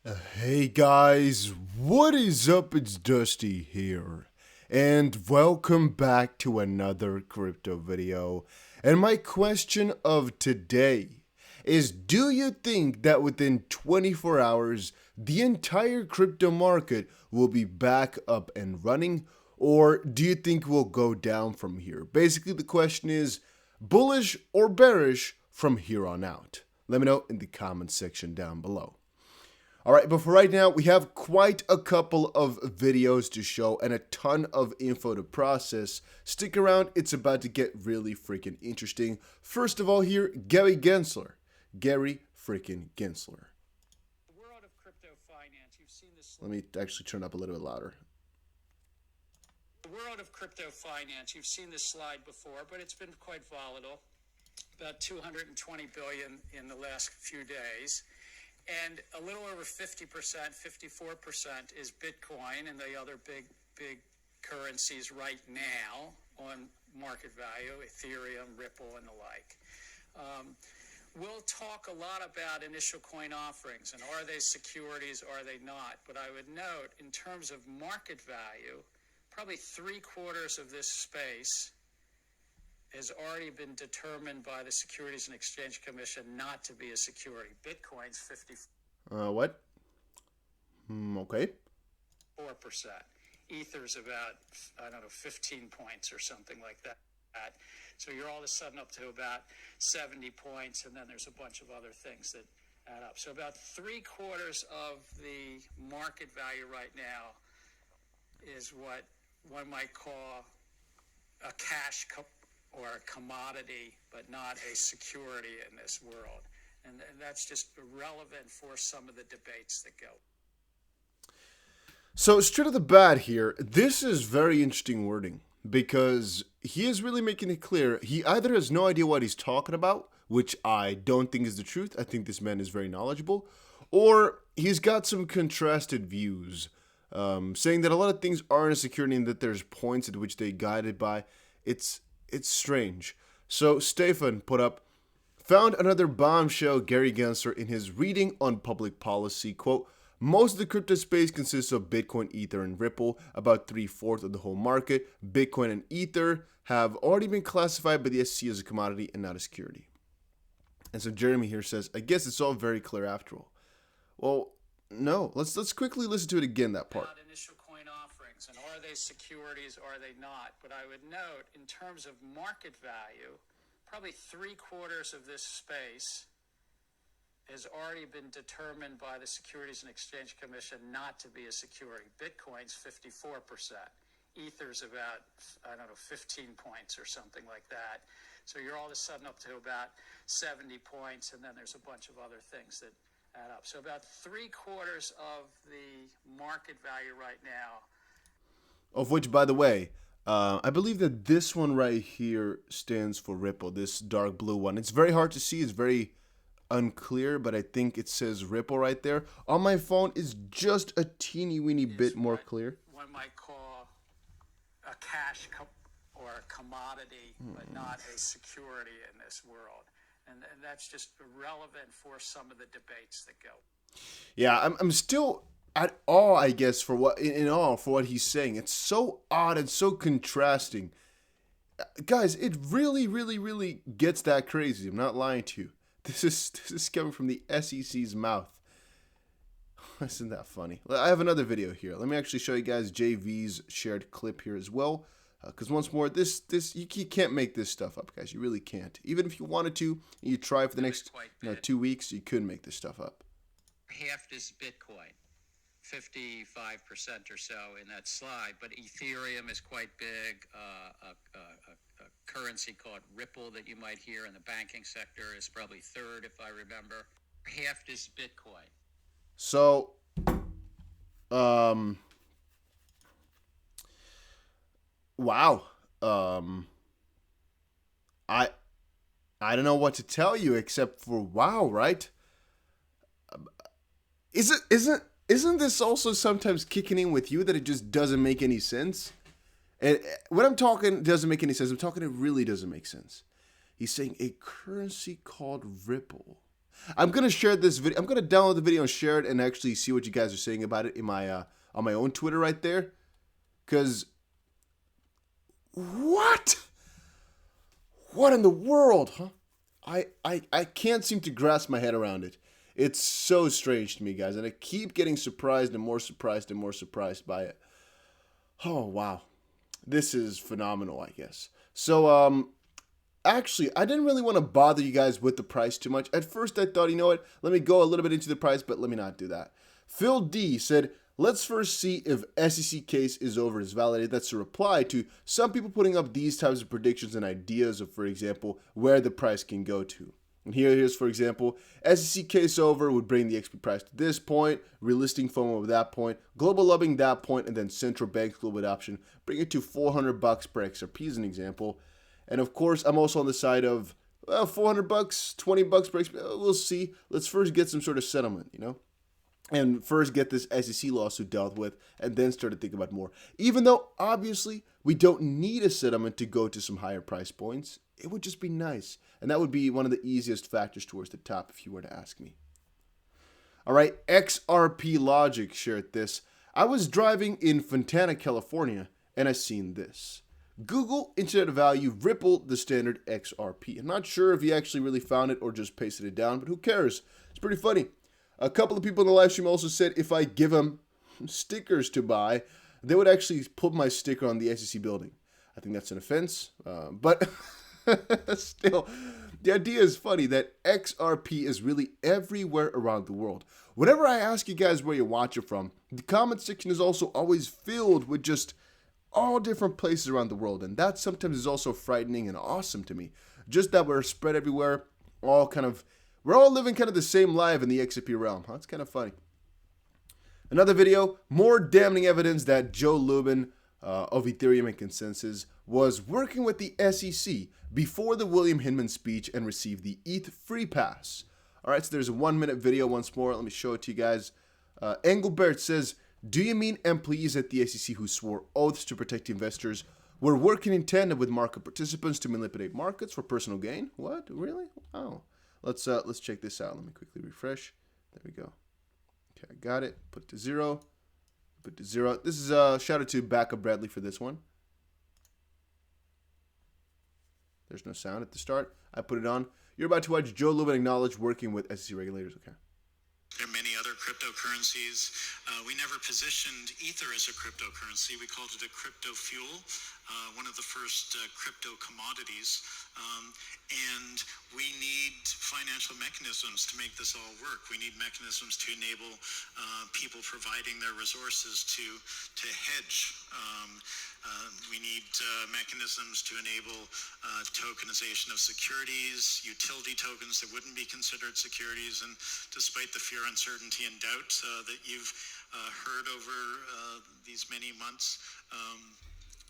Hey guys, what is up? It's Dusty here, and welcome back to another crypto video. And my question of today is, do you think that within 24 hours the entire crypto market will be back up and running, or do you think we'll go down from here? Basically, the question is bullish or bearish from here on out. Let me know in the comment section down below. Alright, but for right now, we have quite a couple of videos to show and a ton of info to process. Stick around, it's about to get really freaking interesting. First of all here, Gary Gensler. Gary freaking Gensler. The world of crypto finance, you've seen this. Let me actually turn up a little bit louder. The world of crypto finance, you've seen this slide before, but it's been quite volatile. About 220 billion in the last few days. And a little over 50%, 54% is Bitcoin and the other big currencies right now on market value, Ethereum, Ripple, and the like. We'll talk a lot about initial coin offerings and are they securities, are they not? But I would note, in terms of market value, probably 3/4 of this space has already been determined by the Securities and Exchange Commission not to be a security. Bitcoin's 54%. What? Okay. Ether's about, 15 points or something like that. So you're all of a sudden up to about 70 points, and then there's a bunch of other things that add up. So about 3/4 of the market value right now is what one might call a cash or a commodity, but not a security in this world. And that's just relevant for some of the debates that go. So straight off the bat here, this is very interesting wording because he is really making it clear he either has no idea what he's talking about, which I don't think is the truth. I think this man is very knowledgeable, or he's got some contrasted views, saying that a lot of things aren't a security and that there's points at which they guided by. It's strange. So Stefan put up, found another bombshell Gary Gensler in his reading on public policy. Quote, most of the crypto space consists of Bitcoin, Ether, and Ripple, about 3/4 of the whole market. Bitcoin and Ether have already been classified by the SEC as a commodity and not a security. And so Jeremy here says, I guess it's all very clear after all. Well, no, let's quickly listen to it again, that part. Initial coin offerings, and are they securities, are they not? But I would note, in terms of market value, probably 3/4 of this space has already been determined by the Securities and Exchange Commission not to be a security. Bitcoin's 54%. Ether's about, 15 points or something like that. So you're all of a sudden up to about 70 points, and then there's a bunch of other things that add up. So about 3/4 of the market value right now. Of which, by the way, I believe that this one right here stands for Ripple, this dark blue one. It's very hard to see. It's very unclear, but I think it says Ripple right there. On my phone, it's just a teeny weeny bit more clear. One might call a cash or a commodity, but not a security in this world. And that's just relevant for some of the debates that go. Yeah, I'm still at awe, I guess, for what he's saying. It's so odd and so contrasting. Guys, it really gets that crazy. I'm not lying to you. This is coming from the SEC's mouth. Isn't that funny? I have another video here. Let me actually show you guys JV's shared clip here as well. Because once more, you can't make this stuff up, guys. You really can't. Even if you wanted to, you try for the next 2 weeks, you couldn't make this stuff up. Half is Bitcoin, 55% or so in that slide. But Ethereum is quite big. A currency called Ripple that you might hear in the banking sector is probably third, if I remember. Half is Bitcoin. So, wow. I don't know what to tell you except for wow, right? Isn't this also sometimes kicking in with you that it just doesn't make any sense? And when I'm talking doesn't make any sense, I'm talking it really doesn't make sense. He's saying a currency called Ripple. I'm gonna share this video. I'm gonna download the video and share it and actually see what you guys are saying about it in my on my own Twitter right there. Cause what? What in the world, huh? I can't seem to grasp my head around it. It's so strange to me, guys, and I keep getting surprised and more surprised and more surprised by it. Oh wow, this is phenomenal, I guess. So actually, I didn't really want to bother you guys with the price too much. At first, I thought, you know what? Let me go a little bit into the price, but let me not do that. Phil D said, let's first see if SEC case is over is validated. That's a reply to some people putting up these types of predictions and ideas of, for example, where the price can go to. And here's, for example, SEC case over would bring the XP price to this point, relisting FOMO at that point, global loving that point, and then central bank global adoption, bring it to $400 per XRP as an example. And of course, I'm also on the side of, well, $400, $20 per XP. We'll see. Let's first get some sort of settlement, you know? And first get this SEC lawsuit dealt with, and then start to think about more. Even though, obviously, we don't need a settlement to go to some higher price points, it would just be nice. And that would be one of the easiest factors towards the top if you were to ask me. All right, XRP Logic shared this. I was driving in Fontana, California, and I seen this. Google Internet Value rippled the standard XRP. I'm not sure if he actually really found it or just pasted it down, but who cares? It's pretty funny. A couple of people in the live stream also said if I give them stickers to buy, they would actually put my sticker on the SEC building. I think that's an offense, but still, the idea is funny that XRP is really everywhere around the world. Whenever I ask you guys where you watch it from, the comment section is also always filled with just all different places around the world, and that sometimes is also frightening and awesome to me. Just that we're spread everywhere, we're all living kind of the same life in the XRP realm. Huh? It's kind of funny. Another video, more damning evidence that Joe Lubin of Ethereum and Consensus was working with the SEC before the William Hinman speech and received the ETH free pass. All right, so there's a 1-minute video once more. Let me show it to you guys. Engelbert says, do you mean employees at the SEC who swore oaths to protect investors were working in tandem with market participants to manipulate markets for personal gain? What? Really? Wow. Let's check this out. Let me quickly refresh. There we go. Okay, I got it. Put it to 0. Put it to 0. This is a shout out to Backup Bradley for this one. There's no sound at the start. I put it on. You're about to watch Joe Lubin acknowledge working with SEC regulators. Okay. There are many other cryptocurrencies. We never positioned Ether as a cryptocurrency. We called it a crypto fuel, one of the first crypto commodities. And we need financial mechanisms to make this all work. We need mechanisms to enable people providing their resources to hedge. We need mechanisms to enable tokenization of securities, utility tokens that wouldn't be considered securities. And despite the fear, uncertainty, and doubt that you've heard over these many months,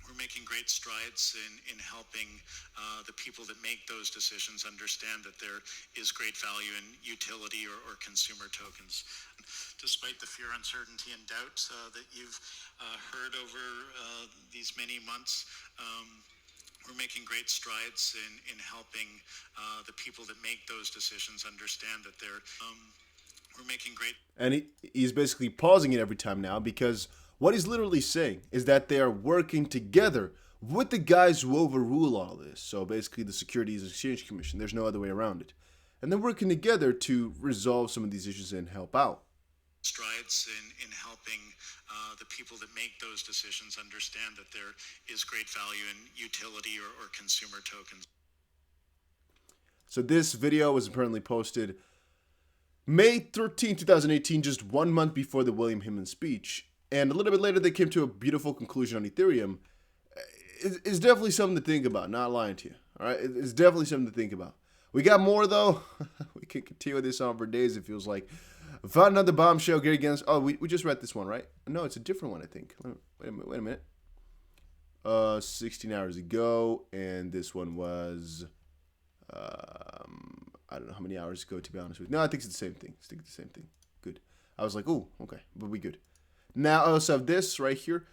we're making great strides in helping the people that make those decisions understand that there is great value in utility or consumer tokens. Despite the fear, uncertainty, and doubt that you've heard over these many months, we're making great strides in helping the people that make those decisions understand that we're making great. And he's basically pausing it every time now because what he's literally saying is that they are working together with the guys who overrule all this. So basically the Securities and Exchange Commission. There's no other way around it. And they're working together to resolve some of these issues and help out. Strides in helping the people that make those decisions understand that there is great value in utility or consumer tokens. So this video was apparently posted May 13, 2018, just 1 month before the William Hinman speech. And a little bit later, they came to a beautiful conclusion on Ethereum. It's definitely something to think about, not lying to you. All right, it's definitely something to think about. We got more, though. We can continue this on for days, it feels like. Found another bombshell, Gary Gensler. Oh, we just read this one, right? No, it's a different one, I think. Wait a minute. 16 hours ago, and this one was, I don't know how many hours ago, to be honest with you. No, I think it's the same thing. Stick to the same thing. Good. I was like, oh, okay, but we good. Now I also have this right here.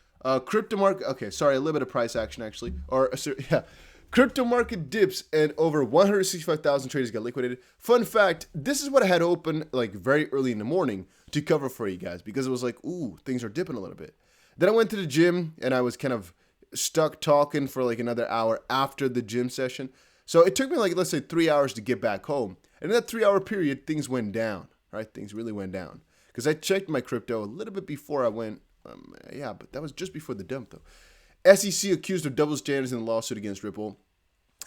Crypto market. Okay, sorry, a little bit of price action actually. Or yeah, Crypto market dips and over 165,000 traders get liquidated. Fun fact, this is what I had open like very early in the morning to cover for you guys because it was like, ooh, things are dipping a little bit. Then I went to the gym and I was kind of stuck talking for like another hour after the gym session. So it took me like, let's say 3 hours to get back home. And in that 3 hour period, things went down, right? Things really went down. Because I checked my crypto a little bit before I went, but that was just before the dump though. SEC accused of double standards in the lawsuit against Ripple.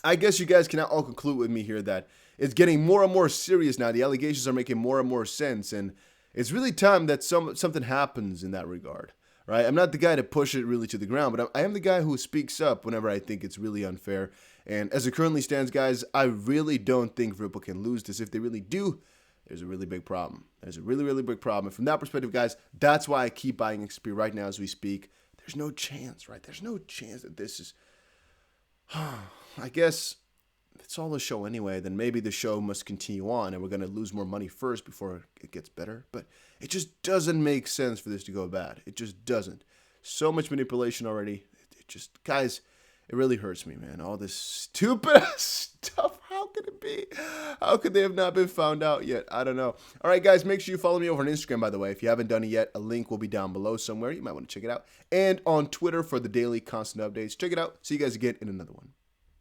I guess you guys can now all conclude with me here that it's getting more and more serious now. The allegations are making more and more sense, and it's really time that something happens in that regard, right? I'm not the guy to push it really to the ground, but I am the guy who speaks up whenever I think it's really unfair. And as it currently stands, guys, I really don't think Ripple can lose this. If they really do, there's a really big problem. There's a really, really big problem. And from that perspective, guys, that's why I keep buying XP right now as we speak. There's no chance, right? There's no chance that this is... I guess it's all a show anyway. Then maybe the show must continue on and we're going to lose more money first before it gets better. But it just doesn't make sense for this to go bad. It just doesn't. So much manipulation already. It just, guys, it really hurts me, man. All this stupid stuff. How could it be? How could they have not been found out yet? I don't know. All right, guys, make sure you follow me over on Instagram, by the way. If you haven't done it yet, a link will be down below somewhere. You might want to check it out. And on Twitter for the daily constant updates. Check it out. See you guys again in another one.